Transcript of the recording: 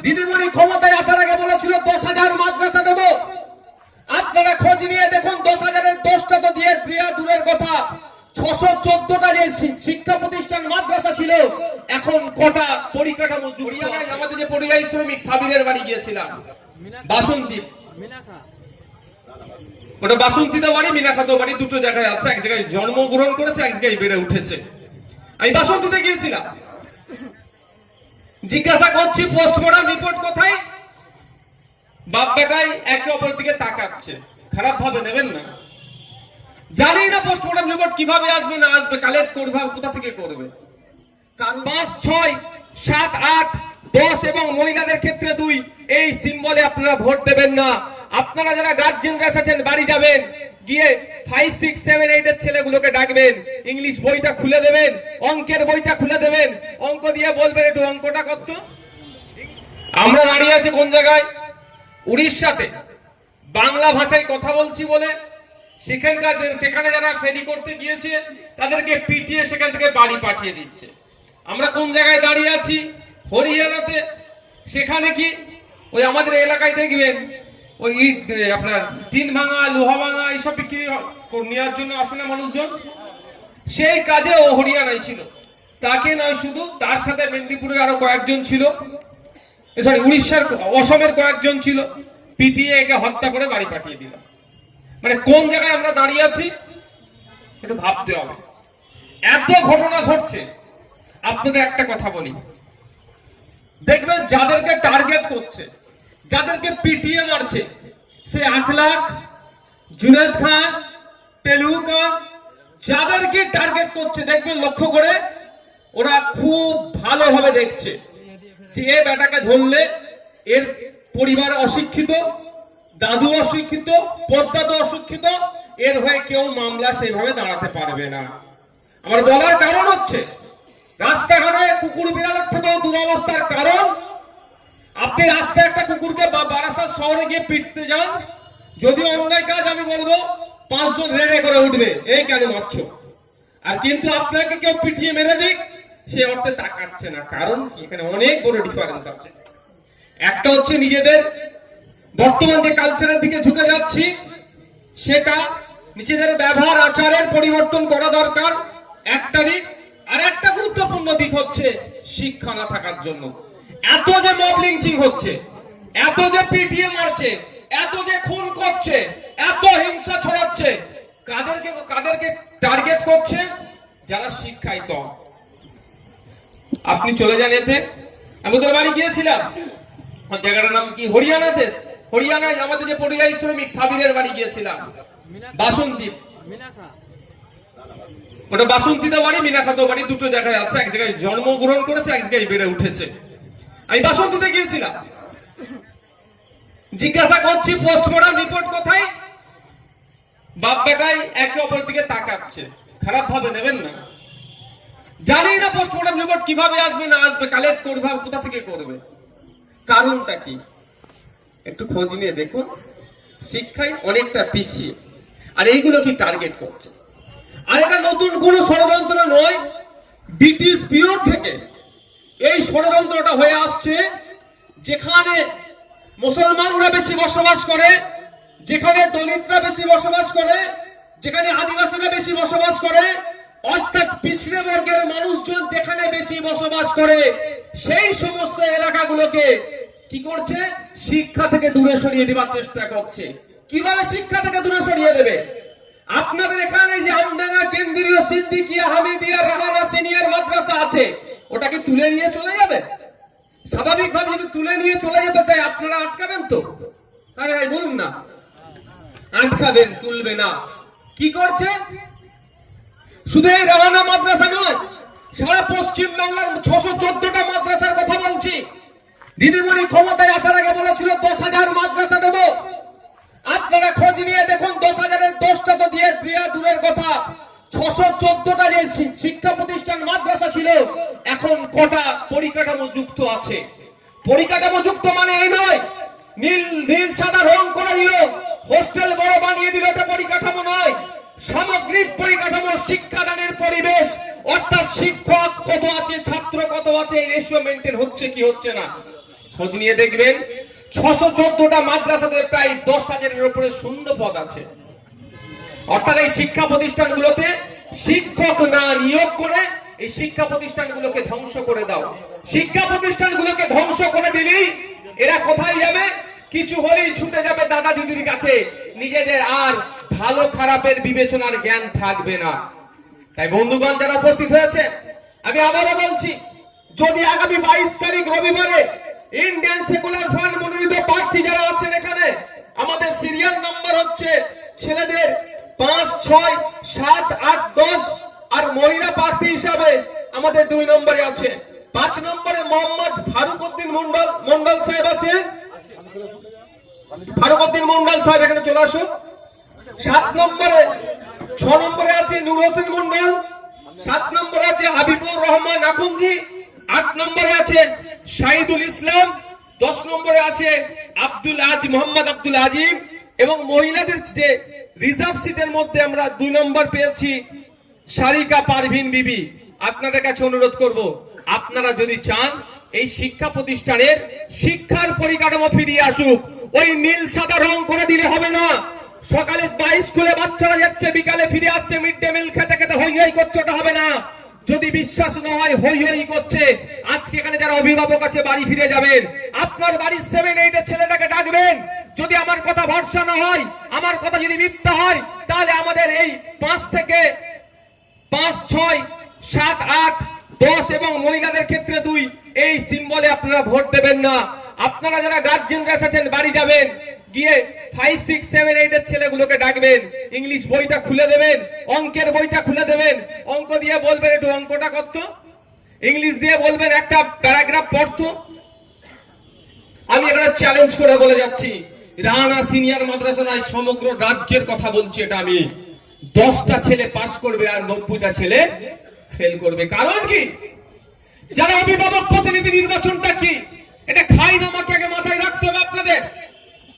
দিদিমণি ক্ষমতায় আসার আগে বলেছিল 10,000 মাদ্রাসা দেব। আপনারা খোঁজ নিয়ে দেখুন 10,000-এর 10টা তো দিয়ে দূরের কথা, 614টা যে শিক্ষা প্রতিষ্ঠান মাদ্রাসা ছিল এখন কটা পরিকাঠামো। আমাদের যে পরিযায়ী শ্রমিক সাবিরের বাড়ি গিয়েছিলাম, বাসন্তী, ওটা বাসন্তীতে বাড়ি, মিনাখাতো বাড়ি, দুটো জায়গায় আছে। এক জায়গায় জন্মগ্রহণ করেছে, এক জায়গায় বেড়ে উঠেছে। আমি বাসন্তীতে গিয়েছিলাম, জিজ্ঞাসা করছি পোস্টমর্টম রিপোর্ট কোথায়। বাপ বেটাই একে অপরের দিকে তাকাচ্ছে, খারাপ ভাবে নেবেন না। জানি না পোস্টমর্টম রিপোর্ট কিভাবে আসবে না আসবে, কালেক্ট করবে কোথা থেকে করবে। কারণ 5, 6, 7, 8, 10 এবং মহিলাদের ক্ষেত্রে 2 এই সিম্বলে আপনারা ভোট দেবেন না। আপনারা যারা গার্জিয়ানরা এসেছেন বাড়ি যাবেন, গিয়ে 5, 6, 7, 8 এর ছেলেগুলোকে ডাকবেন, ইংলিশ বইটা খুলে দেবেন, অঙ্কের বইটা খুলে দেবেন, অঙ্ক দিয়ে বলবেন একটু অঙ্কটা করতে। আমরা দাঁড়িয়ে আছি কোন জায়গায়? উড়িষ্যাতে। বাংলা ভাষায় কথা বলছি বলে সেখানে যারা ফেরি করতে গিয়েছে তাদেরকে পিটিয়ে সেখান থেকে বাড়ি পাঠিয়ে দিচ্ছে। আমরা কোন জায়গায় দাঁড়িয়ে আছি? হরিয়ানাতে। সেখানে কি ওই আমাদের এলাকায় দেখবেন ওই ইট আপনার টিন ভাঙা, লোহা ভাঙা এইসব বিক্রি নেওয়ার জন্য আসে না মানুষজন, সেই কাজে ও হরিয়ানায় ছিল। তাকে নয় শুধু, তার সাথে মেদিনীপুরের আরো কয়েকজন ছিল, সরি উড়িষ্যার, অসমের কয়েকজন ছিল। পিটিয়ে একে হত্যা করে বাড়ি পাঠিয়ে দিল। মানে কোন জায়গায় আমরা দাঁড়িয়ে আছি একটু ভাবতে হবে। এত ঘটনা ঘটছে। আপনাদের একটা কথা বলি, দেখবেন যাদেরকে টার্গেট করছে, যাদেরকে পিটিয়ে মারছে, সে আখলাক, জুনেদ খান, পেলুকা, যাদেরকে টার্গেট করছে দেখবেন লক্ষ্য করে ওরা খুব ভালোভাবে দেখছে যে এ বেটাকে ধরলে এর পরিবার অশিক্ষিত, দাদু অশিক্ষিত, পদ্মাদু অশিক্ষিত, এর হয়ে কেউ মামলা সেভাবে দাঁড়াতে পারবে না। আমার বলার কারণ হচ্ছে রাস্তাঘাটে কুকুর বিড়ালের থেকেও দুরবস্থার কারণ আপনি রাস্তায় একটা কুকুরকে বারাসাত শহরে গিয়ে পিটতে যান, যদি অন্যায় কাজ আমি বলবো 5 জন রেড়ে করে উঠবে, এই কেন মারছো। আর কিন্তু আপনাকে কেউ পিটিয়ে মেরে দিক, সে অর্থে তাকাচ্ছে না। কারণ এখানে অনেক বড় ডিফারেন্স আছে। একটা হচ্ছে নিজেদের বর্তমান যে কালচারের দিকে ঝুঁকে যাচ্ছি, সেটা নিজেদের ব্যবহার আচারের পরিবর্তন করা দরকার একটা দিক। আর একটা গুরুত্বপূর্ণ দিক হচ্ছে শিক্ষা না থাকার জন্য এত যে মব লিঞ্চিং হচ্ছে, এত যে পিটিয়ে মারছে, এত যে খুন করছে, এত হিংসা ছড়াচ্ছে, কাদেরকে টার্গেট করছে? যারা শিক্ষায় কম। আপনি চলে যান এতে। আমি ওদের বাড়ি গিয়েছিলাম, জায়গাটার নাম কি, হরিয়ানাতে। হরিয়ানায় আমাদের যে পরিযায়ী শ্রমিক সাবিরের বাড়ি গিয়েছিলাম, বাসন্তী, ওটা বাসন্তীতে বাড়ি, মিনাখাতো বাড়ি, দুটো জায়গায় আছে। এক জায়গায় জন্মগ্রহণ করেছে, এক জায়গায় বেড়ে উঠেছে। আমি বাসন্তীতে গিয়েছিলাম, জিজ্ঞাসা করছি পোস্টমর্টম রিপোর্ট কোথায়। বাপ বেটাই একে অপরের দিকে তাকাচ্ছে, খারাপ ভাবে নেবেন না। জানি না পোস্টমর্টম রিপোর্ট কিভাবে আসবে না আসবে, কালেক্ট করবে কোথা থেকে করবে। কারণটা কি একটু খোঁজ নিয়ে দেখুন। শিক্ষায় অনেকটা পিছিয়ে, আর এইগুলো কি টার্গেট করছে। আর এটা নতুন কোন ষড়যন্ত্র নয়, ব্রিটিশ পিরিয়ড থেকে এই ষড়যন্ত্রটা হয়ে আসছে। যেখানে মুসলমানরা বেশি বসবাস করে, যেখানে দলিতরা বেশি বসবাস করে, যেখানে আদিবাসীরা বেশি বসবাস করে, অর্থাৎ পিছড়ে বর্গের মানুষজন যেখানে বেশি বসবাস করে, সেই সমস্ত এলাকাগুলোকে কি করছে? শিক্ষা থেকে দূরে সরিয়ে দেওয়ার চেষ্টা করছে। কিভাবে শিক্ষা থেকে দূরে সরিয়ে দেবে? আপনাদের এখানে যে আমডাঙ্গা কেন্দ্রীয় সিদ্দিকিয়া হামিদিয়া রাহানা সিনিয়র মাদ্রাসা আছে, ওটা কি তুলে নিয়ে চলে যাবে? স্বাভাবিকভাবে যদি তুলে নিয়ে চলে যেতে চাই, আপনারা আটকাবেন তো? আরে ভাই বলুন না, আটকাবেন, তুলবে না। কি করছে? শুধু এই রাহানা মাদ্রাসা নয়, সারা পশ্চিম বাংলার 614টা মাদ্রাসার কথা বলছি। দিদিমণি ক্ষমতায় আসার আগে বলেছিল 10,000 মাদ্রাসা দেব। আপনারা খোঁজ নিয়ে দেখুন 10,000-এর 10টা তো দিয়ে দূরের কথা, 614টা যে শিক্ষা প্রতিষ্ঠান মাদ্রাসা ছিল এখন কটা পরিকাঠামো যুক্ত আছে। পরিকাঠামো যুক্ত মানে এই নয় নীল নীল সাদা রং করে দিল, হোস্টেল বড় বানিয়ে দিল, এটা পরিকাঠামো নয়। সামগ্রিক পরিকাঠামো, শিক্ষাদানের পরিবেশ, অর্থাৎ শিক্ষক কত আছে, ছাত্র কত আছে, এই রেশিও মেইনটেইন হচ্ছে কি হচ্ছে না। খোঁজ নিয়ে দেখবেন 614টা মাদ্রাসাতে প্রায় 10,000-এর উপরে শূন্য পদ আছে। অর্থাৎ এই শিক্ষা প্রতিষ্ঠানগুলোতে শিক্ষক না নিয়োগ করে এই শিক্ষা প্রতিষ্ঠানগুলোকে ধ্বংস করে দাও। শিক্ষা প্রতিষ্ঠানগুলোকে ধ্বংস করে দিলেই এরা কোথায় যাবে? কিছু হলেই ছুটে যাবে দাদা দিদির কাছে, নিজেদের আর ভালো খারাপের বিবেচনার জ্ঞান থাকবে না। তাই বন্ধুগণ যারা উপস্থিত হয়েছে, আমি আবারও বলছি, যদি আগামী 22 তারিখ রবিবারে ইন্ডিয়ান সেকুলার ফ্রন্ট মনোনীত প্রার্থী যারা আছেন এখানে, আমাদের সিরিয়াল নম্বর হচ্ছে ছেলেদের 5, 6, 7, 8, 10 আর মহিলা প্রার্থী হিসাবে আমাদের 2 নম্বরে আছে। 5 নম্বরে মোহাম্মদ ফারুকউদ্দিন মন্ডল সাহেব আছেন। ফারুকউদ্দিন মন্ডল সাহেব এখানে চলে আসুন। 6 নম্বরে আছে নূর হোসেন মন্ডল। 7 নম্বরে আছে হাবিবুর রহমান আখুনজি। 8 নম্বরে আছে শাহিদুল ইসলাম। 10 নম্বরে আছে মোহাম্মদ আব্দুল আজিম। এবং মহিলাদের যে রিজার্ভ সিটের মধ্যে আমরা 2 নম্বর পেয়েছি সারিকা পারভিন বিবি। আপনাদের কাছে অনুরোধ করব, আপনারা যদি চান এই শিক্ষা প্রতিষ্ঠানের শিক্ষার পরিকাঠামো ফিরিয়ে আসুক, ওই নীল সাদা রং করে দিলে হবে না। সকালে স্কুলে বাচ্চারা যাচ্ছে, বিকালে ফিরে আসছে মিড ডে মিল খেতে খেতে হই হই করছে, ওটা হবে না। যদি বিশ্বাস না হয় হই হই করছে, আজকে এখানে যারা অভিভাবক আছে বাড়ি ফিরে যাবেন, আপনার বাড়ির 7-8 এর ছেলেটাকে ডাকবেন। যদি আমার কথা ভরসা না হয়, আমার কথা যদি মিথ্যা হয়, তাহলে আমাদের এই 5 থেকে 5, 6, 7, 8, 10 এবং মহিলাদের ক্ষেত্রে 2 এই সিম্বলে আপনারা ভোট দেবেন না। আপনারা যারা গার্জিয়ানরা এসেছেন বাড়ি যাবেন, গিয়ে 5, 6, 7, 8 এর ছেলেগুলোকে ডাকবেন, ইংলিশ বইটা খুলে দেবেন, অঙ্কের বইটা খুলে দেবেন, অঙ্ক দিয়ে বলবেন একটু অঙ্কটা করতো, ইংলিশ দিয়ে বলবেন একটা প্যারাগ্রাফ পড়তো। আমি এখানে চ্যালেঞ্জ করে বলে যাচ্ছি, রানা সিনিয়র মাদ্রাসা নয়, সমগ্র রাজ্যের কথা বলছি, এটা আমি 10টা ছেলে পাস করবে আর 90টা ছেলে ফেল করবে। কারণ কি? যারা অভিভাবক প্রতিনিধি নির্বাচনটা কি, এটা খাই নামাকে আগে মাথায় রাখতে হবে আপনাদের।